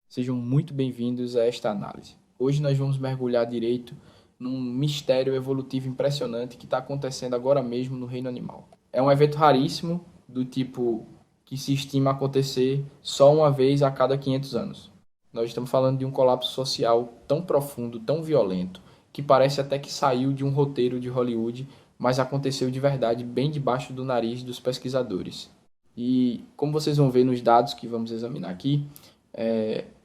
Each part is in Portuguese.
Sejam muito bem-vindos a esta análise. Hoje nós vamos mergulhar direito num mistério evolutivo impressionante que está acontecendo agora mesmo no reino animal. É um evento raríssimo, do tipo que se estima acontecer só uma vez a cada 500 anos. Nós estamos falando de um colapso social tão profundo, tão violento, que parece até que saiu de um roteiro de Hollywood, mas aconteceu de verdade bem debaixo do nariz dos pesquisadores. E como vocês vão ver nos dados que vamos examinar aqui,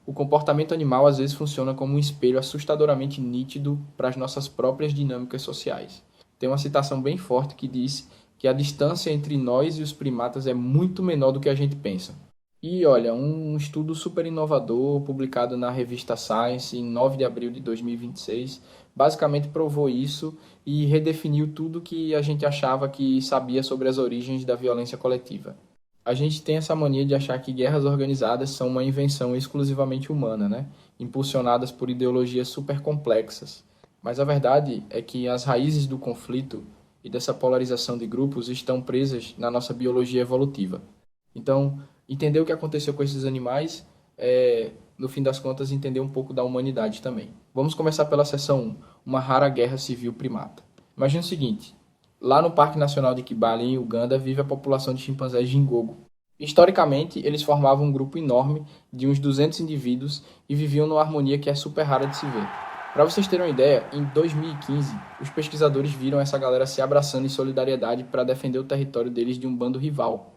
o comportamento animal às vezes funciona como um espelho assustadoramente nítido para as nossas próprias dinâmicas sociais. Tem uma citação bem forte que diz que a distância entre nós e os primatas é muito menor do que a gente pensa. E olha, um estudo super inovador, publicado na revista Science em 9 de abril de 2026, basicamente provou isso e redefiniu tudo que a gente achava que sabia sobre as origens da violência coletiva. A gente tem essa mania de achar que guerras organizadas são uma invenção exclusivamente humana, né? Impulsionadas por ideologias super complexas. Mas a verdade é que as raízes do conflito e dessa polarização de grupos estão presas na nossa biologia evolutiva. Então, entender o que aconteceu com esses animais é, no fim das contas, entender um pouco da humanidade também. Vamos começar pela seção 1, uma rara guerra civil primata. Imagina o seguinte: lá no Parque Nacional de Kibale, em Uganda, vive a população de chimpanzés Jingogo. Historicamente, eles formavam um grupo enorme de uns 200 indivíduos e viviam numa harmonia que é super rara de se ver. Para vocês terem uma ideia, em 2015, os pesquisadores viram essa galera se abraçando em solidariedade para defender o território deles de um bando rival.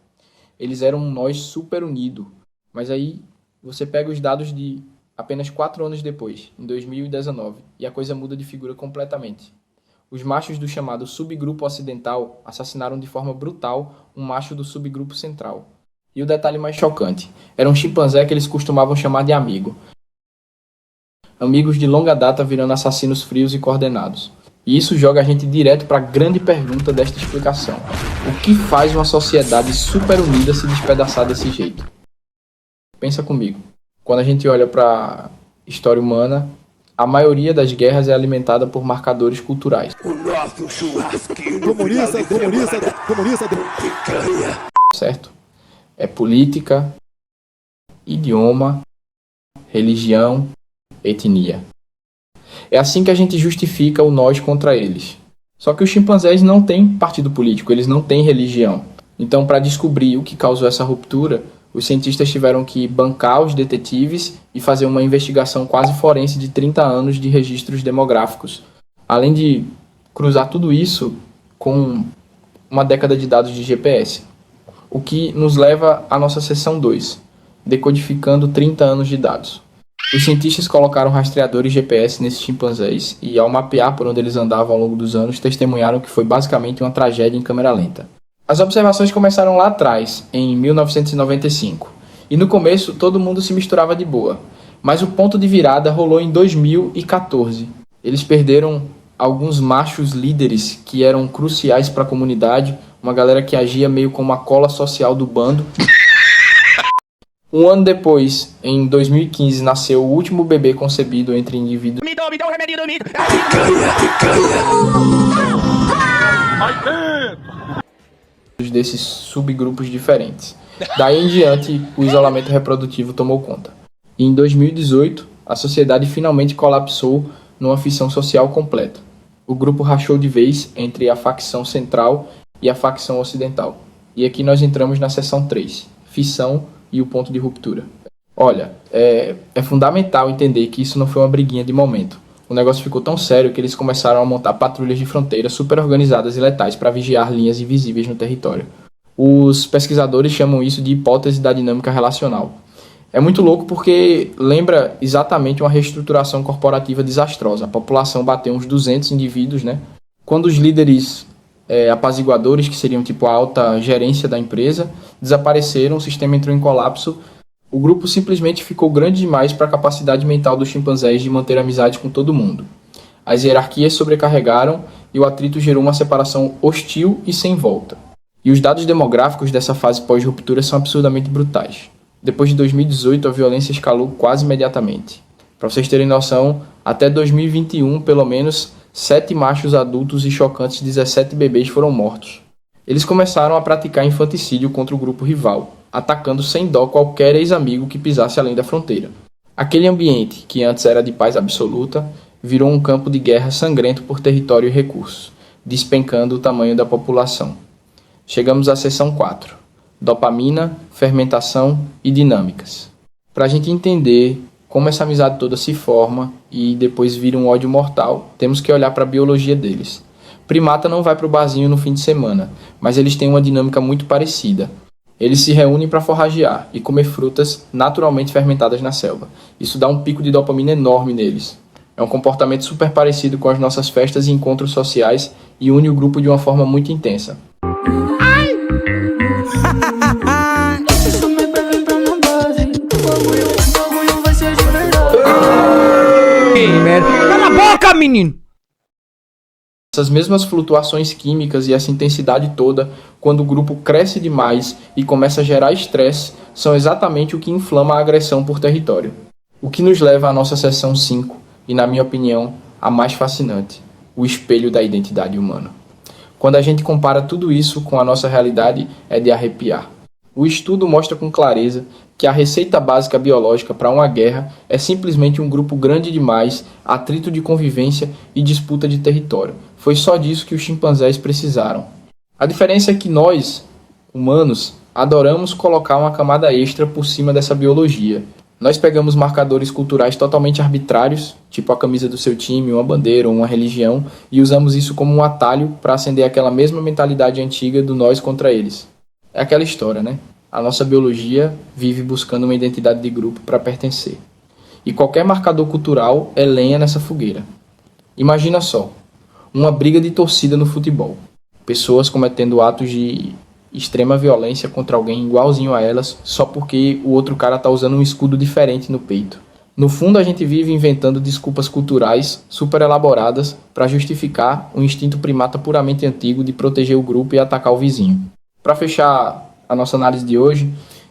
Eles eram um nós super unido. Mas aí você pega os dados de apenas 4 anos depois, em 2019, e a coisa muda de figura completamente. Os machos do chamado subgrupo ocidental assassinaram de forma brutal um macho do subgrupo central. E o detalhe mais chocante, era um chimpanzé que eles costumavam chamar de amigo. Amigos de longa data virando assassinos frios e coordenados. E isso joga a gente direto para a grande pergunta desta explicação. O que faz uma sociedade super unida se despedaçar desse jeito? Pensa comigo. Quando a gente olha para a história humana, a maioria das guerras é alimentada por marcadores culturais. O nosso churrasquinho Comunista. Certo? É política, idioma, religião, etnia. É assim que a gente justifica o nós contra eles. Só que os chimpanzés não têm partido político, eles não têm religião. Então, para descobrir o que causou essa ruptura, os cientistas tiveram que bancar os detetives e fazer uma investigação quase forense de 30 anos de registros demográficos. Além de cruzar tudo isso com uma década de dados de GPS. O que nos leva à nossa seção 2, decodificando 30 anos de dados. Os cientistas colocaram rastreadores GPS nesses chimpanzés e, ao mapear por onde eles andavam ao longo dos anos, testemunharam que foi basicamente uma tragédia em câmera lenta. As observações começaram lá atrás, em 1995, e no começo todo mundo se misturava de boa, mas o ponto de virada rolou em 2014. Eles perderam alguns machos líderes que eram cruciais para a comunidade, uma galera que agia meio como a cola social do bando. Um ano depois, em 2015, nasceu o último bebê concebido entre indivíduos Me dá um remédio dormido. desses subgrupos diferentes. Daí em diante, o isolamento reprodutivo tomou conta. E em 2018, a sociedade finalmente colapsou numa fissão social completa. O grupo rachou de vez entre a facção central e a facção ocidental. E aqui nós entramos na seção 3, fissão e o ponto de ruptura. Olha, é fundamental entender que isso não foi uma briguinha de momento. O negócio ficou tão sério que eles começaram a montar patrulhas de fronteira super organizadas e letais para vigiar linhas invisíveis no território. Os pesquisadores chamam isso de hipótese da dinâmica relacional. É muito louco porque lembra exatamente uma reestruturação corporativa desastrosa. A população bateu uns 200 indivíduos, né? Quando os líderes apaziguadores, que seriam tipo a alta gerência da empresa, desapareceram, o sistema entrou em colapso. O grupo simplesmente ficou grande demais para a capacidade mental dos chimpanzés de manter amizade com todo mundo. As hierarquias sobrecarregaram e o atrito gerou uma separação hostil e sem volta. E os dados demográficos dessa fase pós-ruptura são absurdamente brutais. Depois de 2018, a violência escalou quase imediatamente. Para vocês terem noção, até 2021, pelo menos, 7 machos adultos e chocantes 17 bebês foram mortos. Eles começaram a praticar infanticídio contra o grupo rival, atacando sem dó qualquer ex-amigo que pisasse além da fronteira. Aquele ambiente, que antes era de paz absoluta, virou um campo de guerra sangrento por território e recursos, despencando o tamanho da população. Chegamos à seção 4, dopamina, fermentação e dinâmicas. Para a gente entender como essa amizade toda se forma e depois vira um ódio mortal, temos que olhar para a biologia deles. Primata não vai para o barzinho no fim de semana, mas eles têm uma dinâmica muito parecida. Eles se reúnem para forragear e comer frutas naturalmente fermentadas na selva. Isso dá um pico de dopamina enorme neles. É um comportamento super parecido com as nossas festas e encontros sociais e une o grupo de uma forma muito intensa. Cala a boca, menino! Essas mesmas flutuações químicas e essa intensidade toda, quando o grupo cresce demais e começa a gerar estresse, são exatamente o que inflama a agressão por território. O que nos leva à nossa seção 5, e na minha opinião, a mais fascinante, o espelho da identidade humana. Quando a gente compara tudo isso com a nossa realidade, é de arrepiar. O estudo mostra com clareza que a receita básica biológica para uma guerra é simplesmente um grupo grande demais, atrito de convivência e disputa de território. Foi só disso que os chimpanzés precisaram. A diferença é que nós, humanos, adoramos colocar uma camada extra por cima dessa biologia. Nós pegamos marcadores culturais totalmente arbitrários, tipo a camisa do seu time, uma bandeira ou uma religião, e usamos isso como um atalho para acender aquela mesma mentalidade antiga do nós contra eles. É aquela história, né? A nossa biologia vive buscando uma identidade de grupo para pertencer. E qualquer marcador cultural é lenha nessa fogueira. Imagina só, uma briga de torcida no futebol. Pessoas cometendo atos de extrema violência contra alguém igualzinho a elas, só porque o outro cara tá usando um escudo diferente no peito. No fundo, a gente vive inventando desculpas culturais super elaboradas para justificar um instinto primata puramente antigo de proteger o grupo e atacar o vizinho. Para fechar a nossa análise de hoje,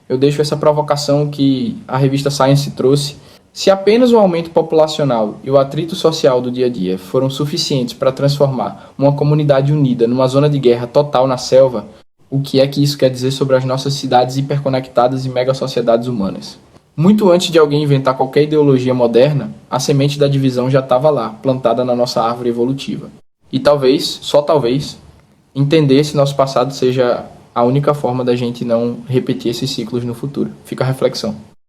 eu deixo essa provocação que a revista Science trouxe. Se apenas o aumento populacional e o atrito social do dia a dia foram suficientes para transformar uma comunidade unida numa zona de guerra total na selva, o que é que isso quer dizer sobre as nossas cidades hiperconectadas e mega sociedades humanas? Muito antes de alguém inventar qualquer ideologia moderna, a semente da divisão já estava lá, plantada na nossa árvore evolutiva. E talvez, só talvez, entender esse nosso passado seja a única forma da gente não repetir esses ciclos no futuro. Fica a reflexão.